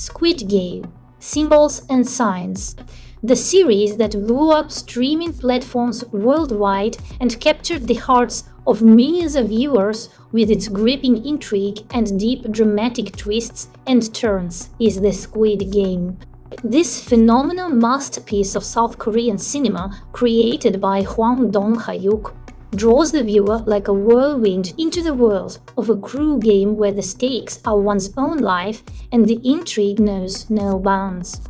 Squid Game, Symbols and Signs, the series that blew up streaming platforms worldwide and captured the hearts of millions of viewers with its gripping intrigue and deep dramatic twists and turns, is the Squid Game. This phenomenal masterpiece of South Korean cinema, created by Hwang Dong-hyuk, draws the viewer like a whirlwind into the world of a cruel game where the stakes are one's own life and the intrigue knows no bounds.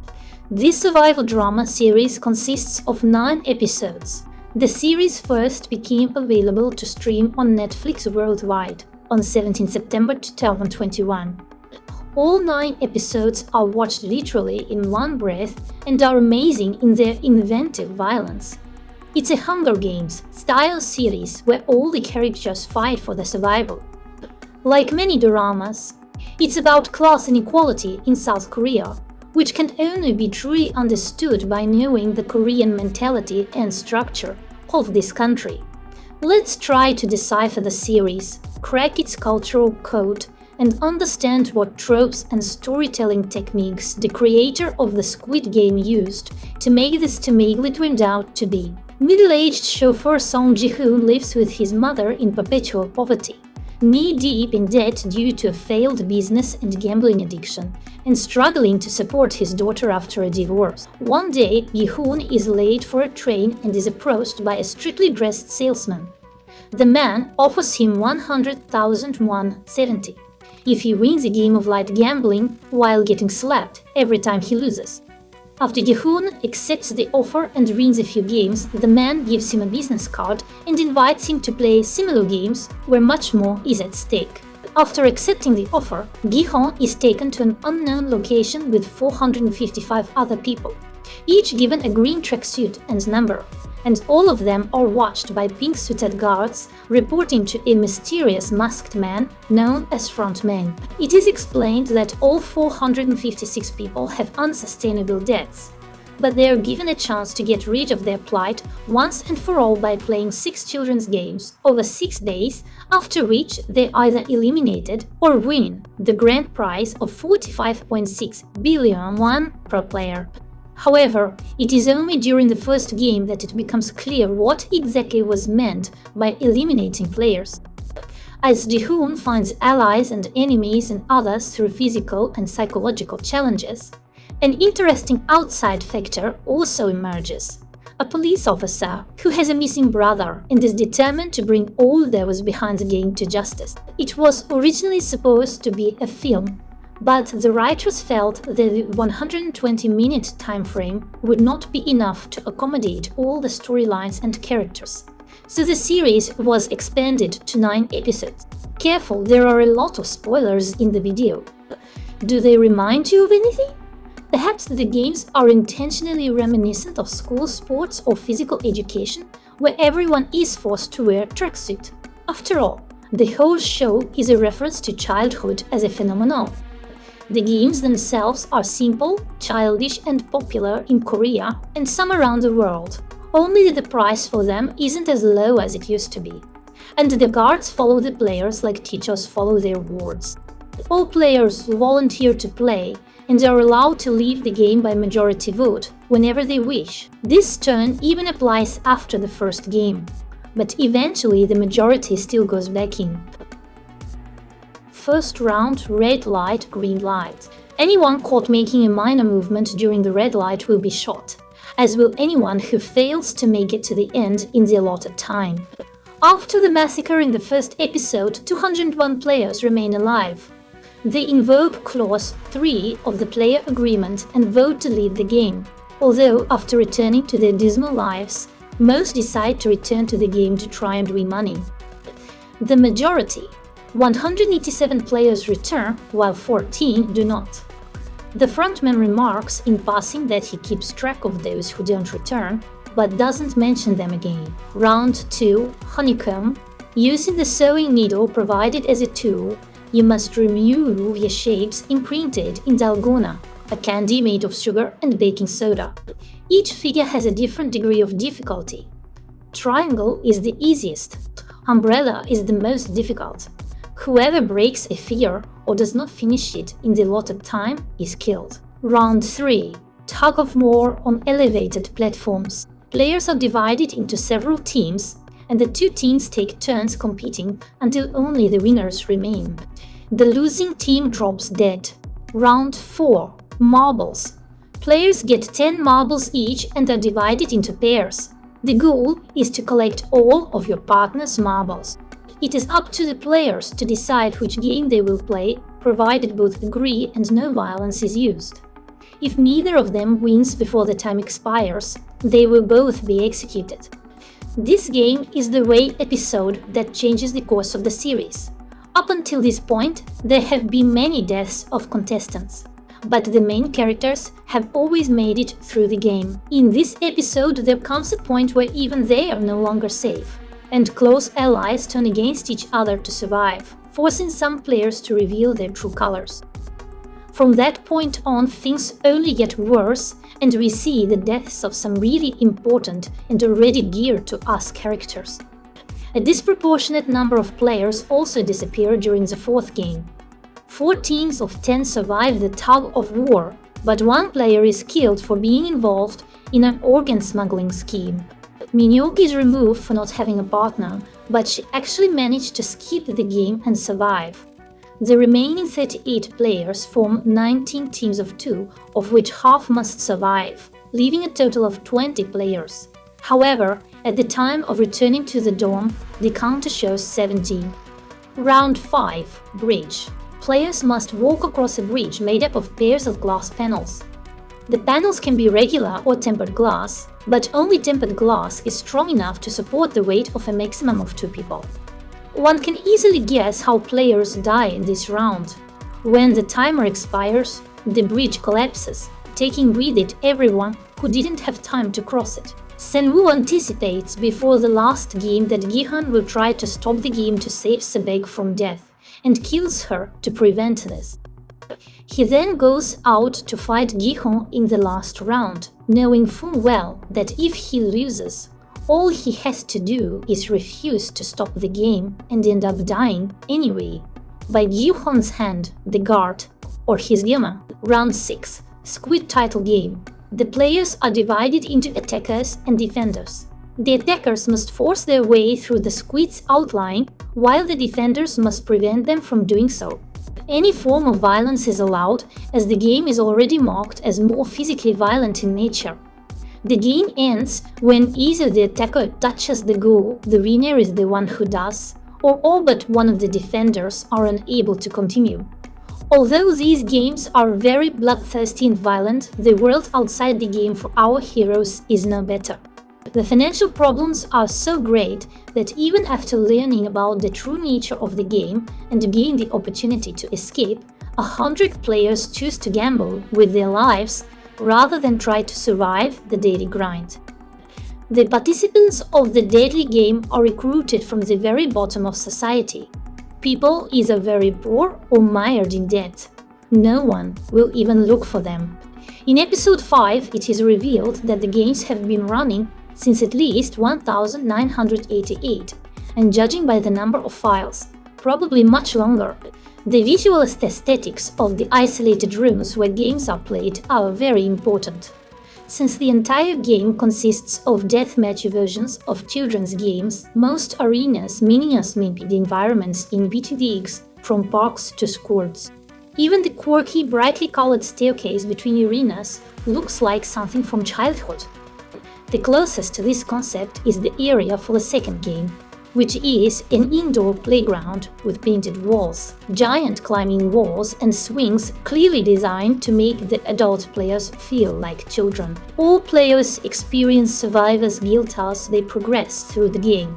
This survival drama series consists of 9 episodes. The series first became available to stream on Netflix worldwide on 17 September 2021. All 9 episodes are watched literally in one breath and are amazing in their inventive violence. It's a Hunger Games style series where all the characters fight for their survival. Like many dramas, it's about class inequality in South Korea, which can only be truly understood by knowing the Korean mentality and structure of this country. Let's try to decipher the series, crack its cultural code, and understand what tropes and storytelling techniques the creator of the Squid Game used to make this tomato turned out to be. Middle-aged chauffeur Song Ji-hoon lives with his mother in perpetual poverty, knee-deep in debt due to a failed business and gambling addiction, and struggling to support his daughter after a divorce. One day, Ji-hoon is late for a train and is approached by a strictly dressed salesman. The man offers him 100,000 won, 70, if he wins a game of light gambling while getting slapped every time he loses. After Ji-hoon accepts the offer and wins a few games, the man gives him a business card and invites him to play similar games where much more is at stake. After accepting the offer, Gi-hoon is taken to an unknown location with 455 other people, each given a green tracksuit and number, and all of them are watched by pink-suited guards reporting to a mysterious masked man known as Frontman. It is explained that all 456 people have unsustainable debts, but they are given a chance to get rid of their plight once and for all by playing 6 children's games over 6 days, after which they either eliminated or win the grand prize of 45.6 billion won per player. However, it is only during the first game that it becomes clear what exactly was meant by eliminating players. As Ji-hoon finds allies and enemies and others through physical and psychological challenges, an interesting outside factor also emerges. A police officer who has a missing brother and is determined to bring all those behind the game to justice. It was originally supposed to be a film, but the writers felt that the 120-minute time frame would not be enough to accommodate all the storylines and characters. So the series was expanded to 9 episodes. Careful, there are a lot of spoilers in the video. Do they remind you of anything? Perhaps the games are intentionally reminiscent of school sports or physical education, where everyone is forced to wear a tracksuit. After all, the whole show is a reference to childhood as a phenomenon. The games themselves are simple, childish and popular in Korea and some around the world, only the price for them isn't as low as it used to be. And the guards follow the players like teachers follow their wards. All players volunteer to play and are allowed to leave the game by majority vote whenever they wish. This turn even applies after the first game, but eventually the majority still goes back in. First round, red light, green light. Anyone caught making a minor movement during the red light will be shot, as will anyone who fails to make it to the end in the allotted time. After the massacre in the first episode, 201 players remain alive. They invoke Clause 3 of the player agreement and vote to leave the game, although after returning to their dismal lives, most decide to return to the game to try and win money. The majority, 187 players, return, while 14 do not. The frontman remarks in passing that he keeps track of those who don't return, but doesn't mention them again. Round 2, Honeycomb. Using the sewing needle provided as a tool, you must remove your shapes imprinted in dalgona, a candy made of sugar and baking soda. Each figure has a different degree of difficulty. Triangle is the easiest. Umbrella is the most difficult. Whoever breaks a fear or does not finish it in the allotted time is killed. Round 3. Tug of war on elevated platforms. Players are divided into several teams, and the two teams take turns competing until only the winners remain. The losing team drops dead. Round 4. Marbles. Players get 10 marbles each and are divided into pairs. The goal is to collect all of your partner's marbles. It is up to the players to decide which game they will play, provided both agree and no violence is used. If neither of them wins before the time expires, they will both be executed. This game is the way episode that changes the course of the series. Up until this point, there have been many deaths of contestants, but the main characters have always made it through the game. In this episode, there comes a point where even they are no longer safe, and close allies turn against each other to survive, forcing some players to reveal their true colors. From that point on, things only get worse, and we see the deaths of some really important and already geared to us characters. A disproportionate number of players also disappear during the fourth game. 4 teams of 10 survive the tug of war, but one player is killed for being involved in an organ smuggling scheme. Minyoki is removed for not having a partner, but she actually managed to skip the game and survive. The remaining 38 players form 19 teams of 2, of which half must survive, leaving a total of 20 players. However, at the time of returning to the dorm, the counter shows 17. Round 5. Bridge. Players must walk across a bridge made up of pairs of glass panels. The panels can be regular or tempered glass, but only tempered glass is strong enough to support the weight of a maximum of 2 people. One can easily guess how players die in this round. When the timer expires, the bridge collapses, taking with it everyone who didn't have time to cross it. Senwoo anticipates before the last game that Gihan will try to stop the game to save Sebeg from death, and kills her to prevent this. He then goes out to fight Gihon in the last round, knowing full well that if he loses, all he has to do is refuse to stop the game and end up dying anyway, by Gihon's hand, the guard, or his Gyuma. Round 6. Squid title game. The players are divided into attackers and defenders. The attackers must force their way through the Squid's outline, while the defenders must prevent them from doing so. Any form of violence is allowed, as the game is already marked as more physically violent in nature. The game ends when either the attacker touches the goal, the winner is the one who does, or all but one of the defenders are unable to continue. Although these games are very bloodthirsty and violent, the world outside the game for our heroes is no better. The financial problems are so great that even after learning about the true nature of the game and gain the opportunity to escape, 100 players choose to gamble with their lives rather than try to survive the daily grind. The participants of the deadly game are recruited from the very bottom of society. People either very poor or mired in debt. No one will even look for them. In episode 5, it is revealed that the games have been running since at least 1988, and judging by the number of files, probably much longer. The visual aesthetics of the isolated rooms where games are played are very important. Since the entire game consists of deathmatch versions of children's games, most arenas mimic the environments in BT leagues, from parks to schools. Even the quirky, brightly colored staircase between arenas looks like something from childhood. The closest to this concept is the area for the second game, which is an indoor playground with painted walls, giant climbing walls and swings clearly designed to make the adult players feel like children. All players experience survivor's guilt as they progress through the game.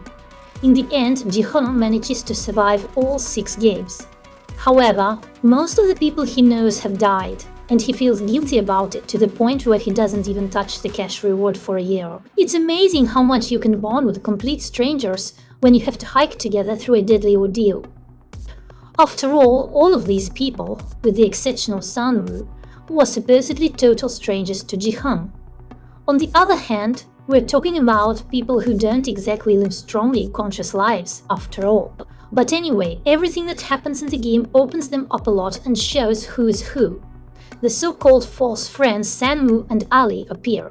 In the end, Jihon manages to survive all 6 games. However, most of the people he knows have died, and he feels guilty about it to the point where he doesn't even touch the cash reward for a year. It's amazing how much you can bond with complete strangers when you have to hike together through a deadly ordeal. After all of these people, with the exception of Sanwoo, were supposedly total strangers to Jihan. On the other hand, we're talking about people who don't exactly live strongly conscious lives, after all. But anyway, everything that happens in the game opens them up a lot and shows who is who. The so-called false friends Sanwoo and Ali appear.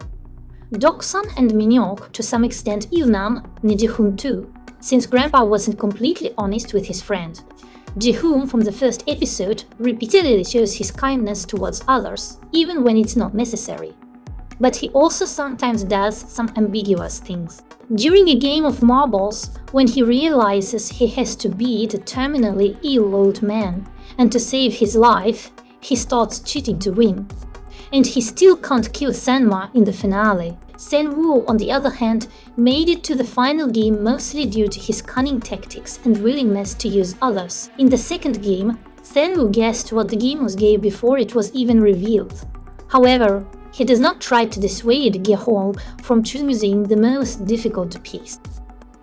Doksan and Minhyuk, to some extent Ilnam, Ji-hoon too, since Grandpa wasn't completely honest with his friend. Ji-hoon from the first episode repeatedly shows his kindness towards others, even when it's not necessary. But he also sometimes does some ambiguous things. During a game of marbles, when he realizes he has to beat a terminally ill old man, and to save his life, he starts cheating to win. And he still can't kill Sanma in the finale. Sanwoo, on the other hand, made it to the final game mostly due to his cunning tactics and willingness to use others. In the second game, Sanwoo guessed what the game was gay before it was even revealed. However, he does not try to dissuade Gyehol from choosing the most difficult piece.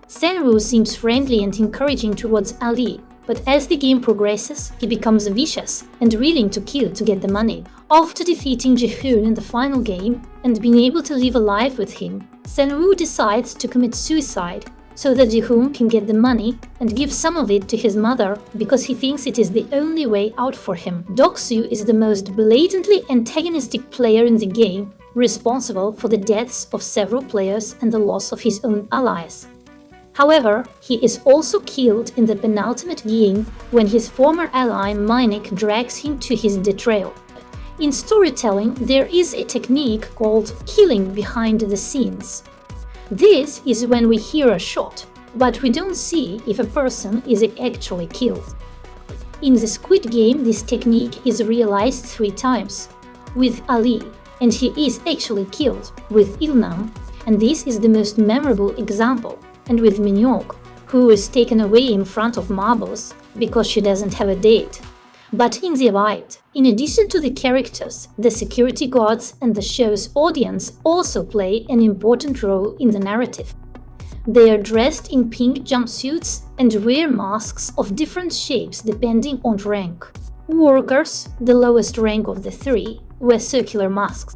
Sanwoo seems friendly and encouraging towards Ali, but as the game progresses, he becomes vicious and willing to kill to get the money. After defeating Ji-hoon in the final game and being able to live a life with him, Sanwoo decides to commit suicide so that Ji-hoon can get the money and give some of it to his mother because he thinks it is the only way out for him. Doksu is the most blatantly antagonistic player in the game, responsible for the deaths of several players and the loss of his own allies. However, he is also killed in the penultimate game when his former ally Minik drags him to his betrayal. In storytelling, there is a technique called killing behind the scenes. This is when we hear a shot, but we don't see if a person is actually killed. In the Squid Game, this technique is realized 3 times, with Ali, and he is actually killed, with Ilnam, and this is the most memorable example, and with Minhyuk, who is taken away in front of marbles because she doesn't have a date. But in the right, in addition to the characters, the security guards and the show's audience also play an important role in the narrative. They are dressed in pink jumpsuits and wear masks of different shapes depending on rank. Workers, the lowest rank of the 3, wear circular masks.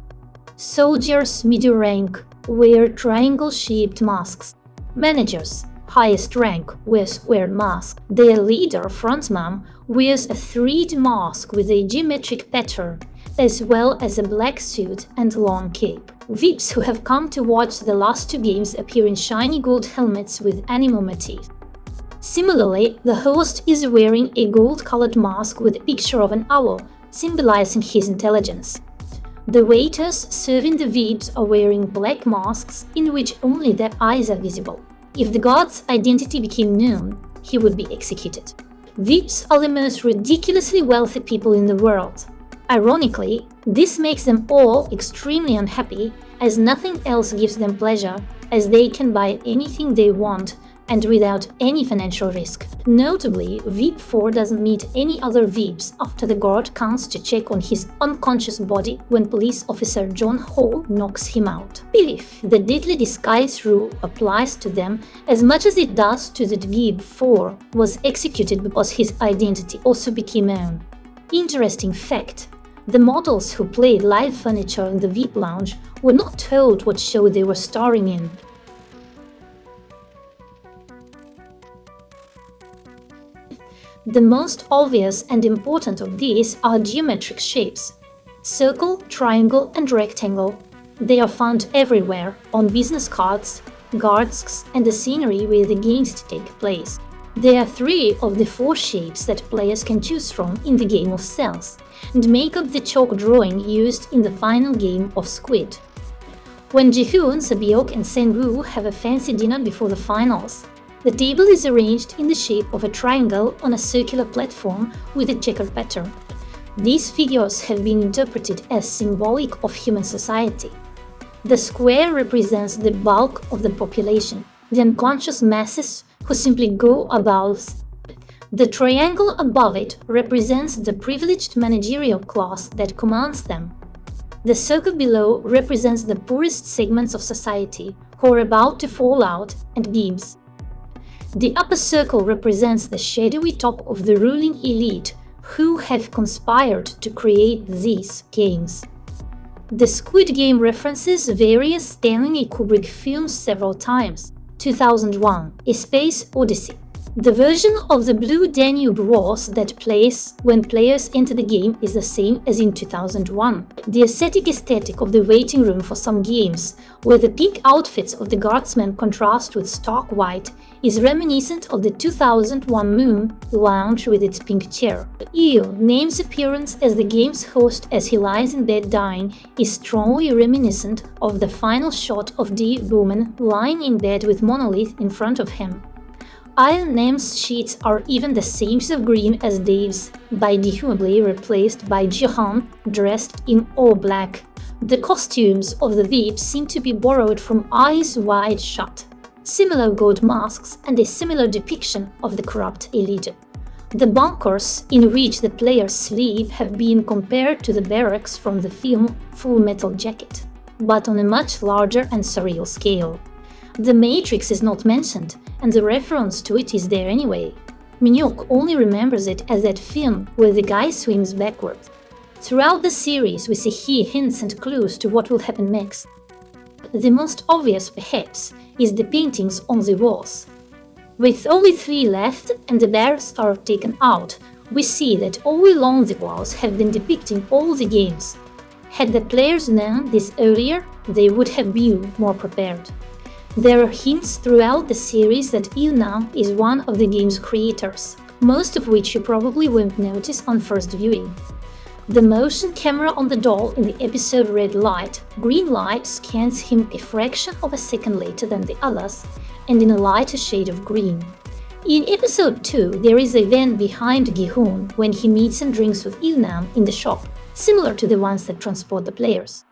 Soldiers, middle rank, wear triangle-shaped masks. Managers, highest rank, wear square masks. Their leader, frontman, wears a 3D mask with a geometric pattern, as well as a black suit and long cape. VIPs who have come to watch the last 2 games appear in shiny gold helmets with animal motifs. Similarly, the host is wearing a gold-colored mask with a picture of an owl, symbolizing his intelligence. The waiters serving the VIPs are wearing black masks in which only their eyes are visible. If the god's identity became known, he would be executed. VIPs are the most ridiculously wealthy people in the world. Ironically, this makes them all extremely unhappy, as nothing else gives them pleasure, as they can buy anything they want and without any financial risk. Notably, VIP 4 doesn't meet any other VIPs after the guard comes to check on his unconscious body when police officer John Ho knocks him out. Belief, the deadly disguise rule applies to them as much as it does to the VIP 4 was executed because his identity also became known. Interesting fact, the models who played live furniture in the VIP lounge were not told what show they were starring in. The most obvious and important of these are geometric shapes. Circle, triangle and rectangle. They are found everywhere, on business cards, guards and the scenery where the games take place. There are 3 of the 4 shapes that players can choose from in the game of cells, and make up the chalk drawing used in the final game of Squid. When Ji-hoon, Sabyok and Sanwoo have a fancy dinner before the finals, the table is arranged in the shape of a triangle on a circular platform with a checkered pattern. These figures have been interpreted as symbolic of human society. The square represents the bulk of the population, the unconscious masses who simply go about. The triangle above it represents the privileged managerial class that commands them. The circle below represents the poorest segments of society who are about to fall out and gives. The upper circle represents the shadowy top of the ruling elite who have conspired to create these games. The Squid Game references various Stanley Kubrick films several times. 2001: A Space Odyssey, The version of the Blue Danube Wars that plays when players enter the game is the same as in 2001. The aesthetic of the waiting room for some games, where the pink outfits of the guardsmen contrast with stark white, is reminiscent of the 2001 Moon lounge with its pink chair. Eel name's appearance as the game's host as he lies in bed dying is strongly reminiscent of the final shot of the woman lying in bed with Monolith in front of him. Iron Nem's sheets are even the same shade of green as Dave's, presumably replaced by Jihan dressed in all black. The costumes of the Veeps seem to be borrowed from Eyes Wide Shut, similar gold masks and a similar depiction of the corrupt elite. The bunkers in which the players sleep have been compared to the barracks from the film Full Metal Jacket, but on a much larger and surreal scale. The Matrix is not mentioned, and the reference to it is there anyway. Minhyuk only remembers it as that film where the guy swims backwards. Throughout the series we see hints and clues to what will happen next. The most obvious, perhaps, is the paintings on the walls. With only 3 left and the bears are taken out, we see that all along the walls have been depicting all the games. Had the players known this earlier, they would have been more prepared. There are hints throughout the series that Ilnam is one of the game's creators, most of which you probably won't notice on first viewing. The motion camera on the doll in the episode Red Light, Green Light scans him a fraction of a second later than the others, and in a lighter shade of green. In episode 2, there is a van behind Gi-hoon when he meets and drinks with Ilnam in the shop, similar to the ones that transport the players.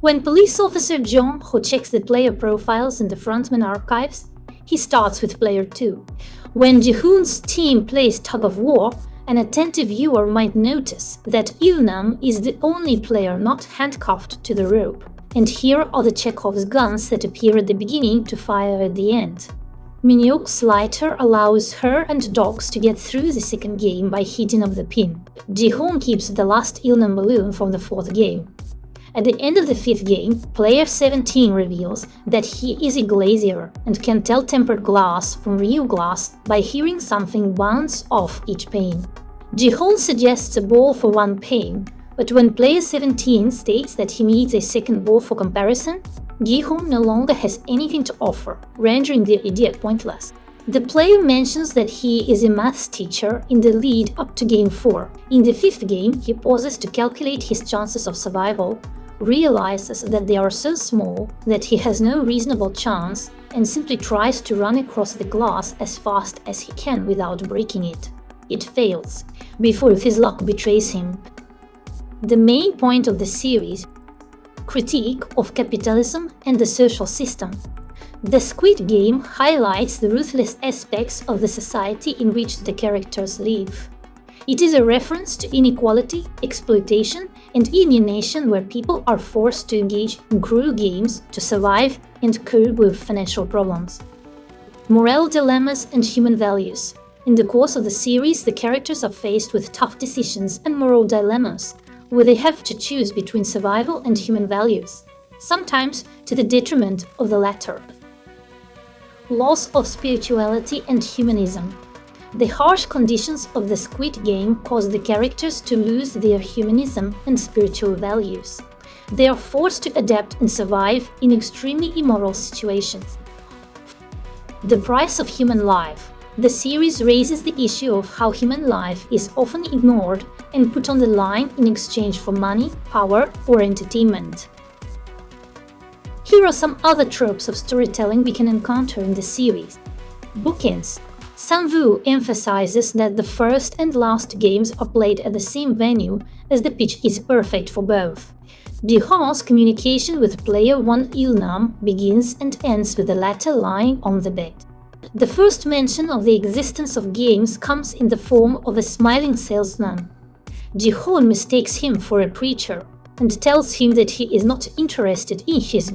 When police officer John, who checks the player profiles in the frontman archives, he starts with player 2. When Ji-hoon's team plays tug of war, an attentive viewer might notice that Ilnam is the only player not handcuffed to the rope, and here are the Chekhov's guns that appear at the beginning to fire at the end. Minhyuk's lighter allows her and dogs to get through the second game by heating up the pin. Ji-hoon keeps the last Ilnam balloon from the 4th game. At the end of the 5th game, player 17 reveals that he is a glazier and can tell tempered glass from real glass by hearing something bounce off each pane. Ji-hoon suggests a ball for 1 pane, but when player 17 states that he needs a second ball for comparison, Gi-hoon no longer has anything to offer, rendering the idea pointless. The player mentions that he is a maths teacher in the lead up to game 4. In the 5th game, he pauses to calculate his chances of survival, realizes that they are so small that he has no reasonable chance, and simply tries to run across the glass as fast as he can without breaking it. It fails, before his luck betrays him. The main point of the series: critique of capitalism and the social system. The Squid Game highlights the ruthless aspects of the society in which the characters live. It is a reference to inequality, exploitation, and alienation where people are forced to engage in cruel games to survive and cope with financial problems. Moral dilemmas and human values. In the course of the series, the characters are faced with tough decisions and moral dilemmas, where they have to choose between survival and human values, sometimes to the detriment of the latter. Loss of spirituality and humanism. The harsh conditions of the Squid Game cause the characters to lose their humanism and spiritual values. They are forced to adapt and survive in extremely immoral situations. The price of human life. The series raises the issue of how human life is often ignored and put on the line in exchange for money, power, or entertainment. Here are some other tropes of storytelling we can encounter in the series. Bookends. Sang-woo emphasizes that the first and last games are played at the same venue, as the pitch is perfect for both. Ji-hoon's communication with player 1 Ilnam begins and ends with the latter lying on the bed. The first mention of the existence of games comes in the form of a smiling salesman. Ji-hoon mistakes him for a preacher and tells him that he is not interested in his.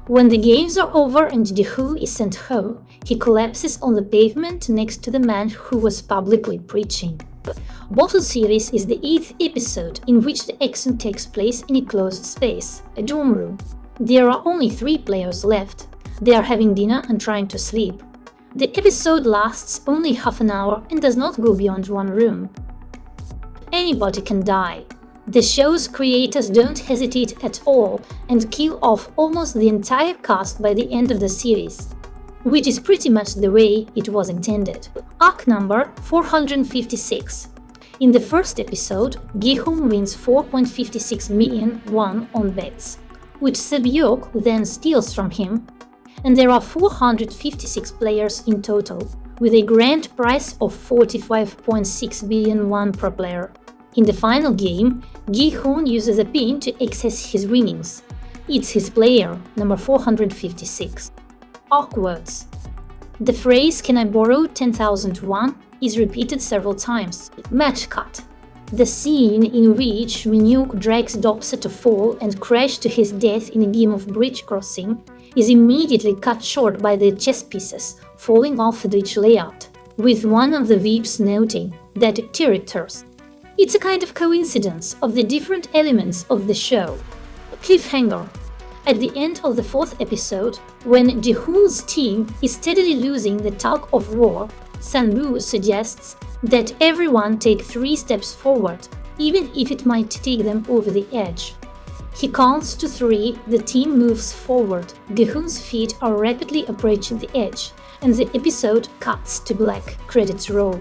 When the games are over and Ji-hoon is sent home, he collapses on the pavement next to the man who was publicly preaching. Bottle Series is the 8th episode in which the action takes place in a closed space, a dorm room. There are only 3 players left. They are having dinner and trying to sleep. The episode lasts only half an hour and does not go beyond one room. Anybody can die. The show's creators don't hesitate at all and kill off almost the entire cast by the end of the series, which is pretty much the way it was intended. Arc number 456. In the first episode, Gi-hoon wins 4.56 million won on bets, which Sebyok then steals from him, and there are 456 players in total, with a grand prize of 45.6 billion won per player. In the final game, Gi-hoon uses a pin to access his winnings. It's his player, number 456. Awkwards. The phrase "Can I borrow 10,000 won?" is repeated several times. Match cut. The scene in which Minhyuk drags Dobsa to fall and crash to his death in a game of bridge crossing is immediately cut short by the chess pieces falling off the each layout, with one of the VIPs noting that characters. It's a kind of coincidence of the different elements of the show. Cliffhanger. At the end of the fourth episode, when Ji-hoon's team is steadily losing the tug of war, San-woo suggests that everyone take 3 steps forward, even if it might take them over the edge. He counts to 3, the team moves forward, Gi-hoon's feet are rapidly approaching the edge, and the episode cuts to black, credits roll.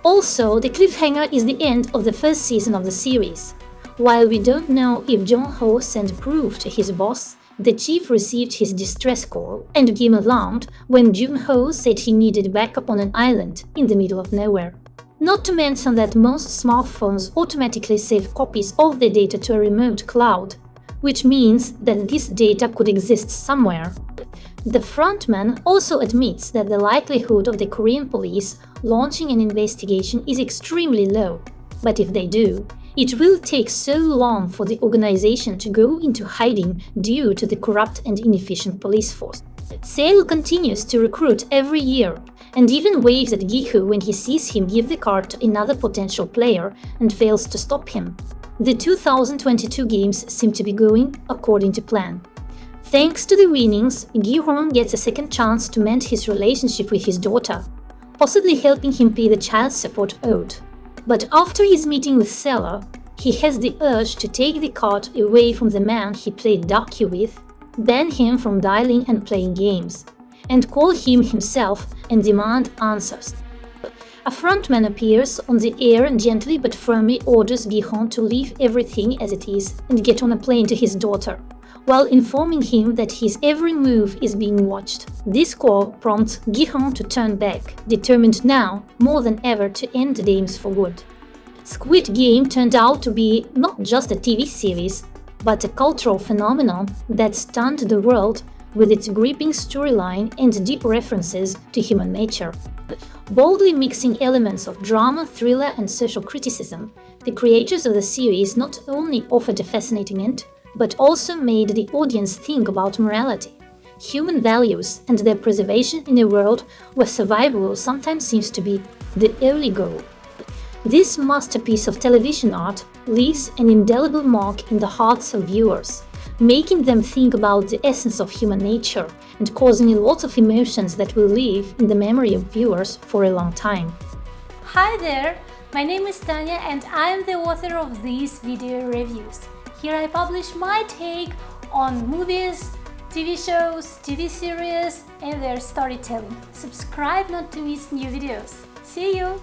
Also, the cliffhanger is the end of the first season of the series. While we don't know if Jong-ho sent proof to his boss, the chief received his distress call and came alarmed when Jung-ho said he needed backup on an island in the middle of nowhere. Not to mention that most smartphones automatically save copies of the data to a remote cloud, which means that this data could exist somewhere. The frontman also admits that the likelihood of the Korean police launching an investigation is extremely low, but if they do, it will take so long for the organization to go into hiding due to the corrupt and inefficient police force. Sale continues to recruit every year, and even waves at Gi-hoo when he sees him give the card to another potential player and fails to stop him. The 2022 games seem to be going according to plan. Thanks to the winnings, Gi-hoon gets a second chance to mend his relationship with his daughter, possibly helping him pay the child support owed. But after his meeting with Seller, he has the urge to take the card away from the man he played darky with, ban him from dialing and playing games, and call him himself and demand answers. A frontman appears on the air and gently but firmly orders Gi-hoon to leave everything as it is and get on a plane to his daughter, while informing him that his every move is being watched. This call prompts Gi-hoon to turn back, determined now, more than ever, to end the games for good. Squid Game turned out to be not just a TV series, but a cultural phenomenon that stunned the world with its gripping storyline and deep references to human nature. Boldly mixing elements of drama, thriller, and social criticism, the creators of the series not only offered a fascinating end, but also made the audience think about morality, human values, and their preservation in a world where survival sometimes seems to be the only goal. This masterpiece of television art leaves an indelible mark in the hearts of viewers, making them think about the essence of human nature and causing a lot of emotions that will live in the memory of viewers for a long time. Hi there, my name is Tanya and I am the author of these video reviews. Here I publish my take on movies, TV shows, TV series and their storytelling. Subscribe not to miss new videos. See you!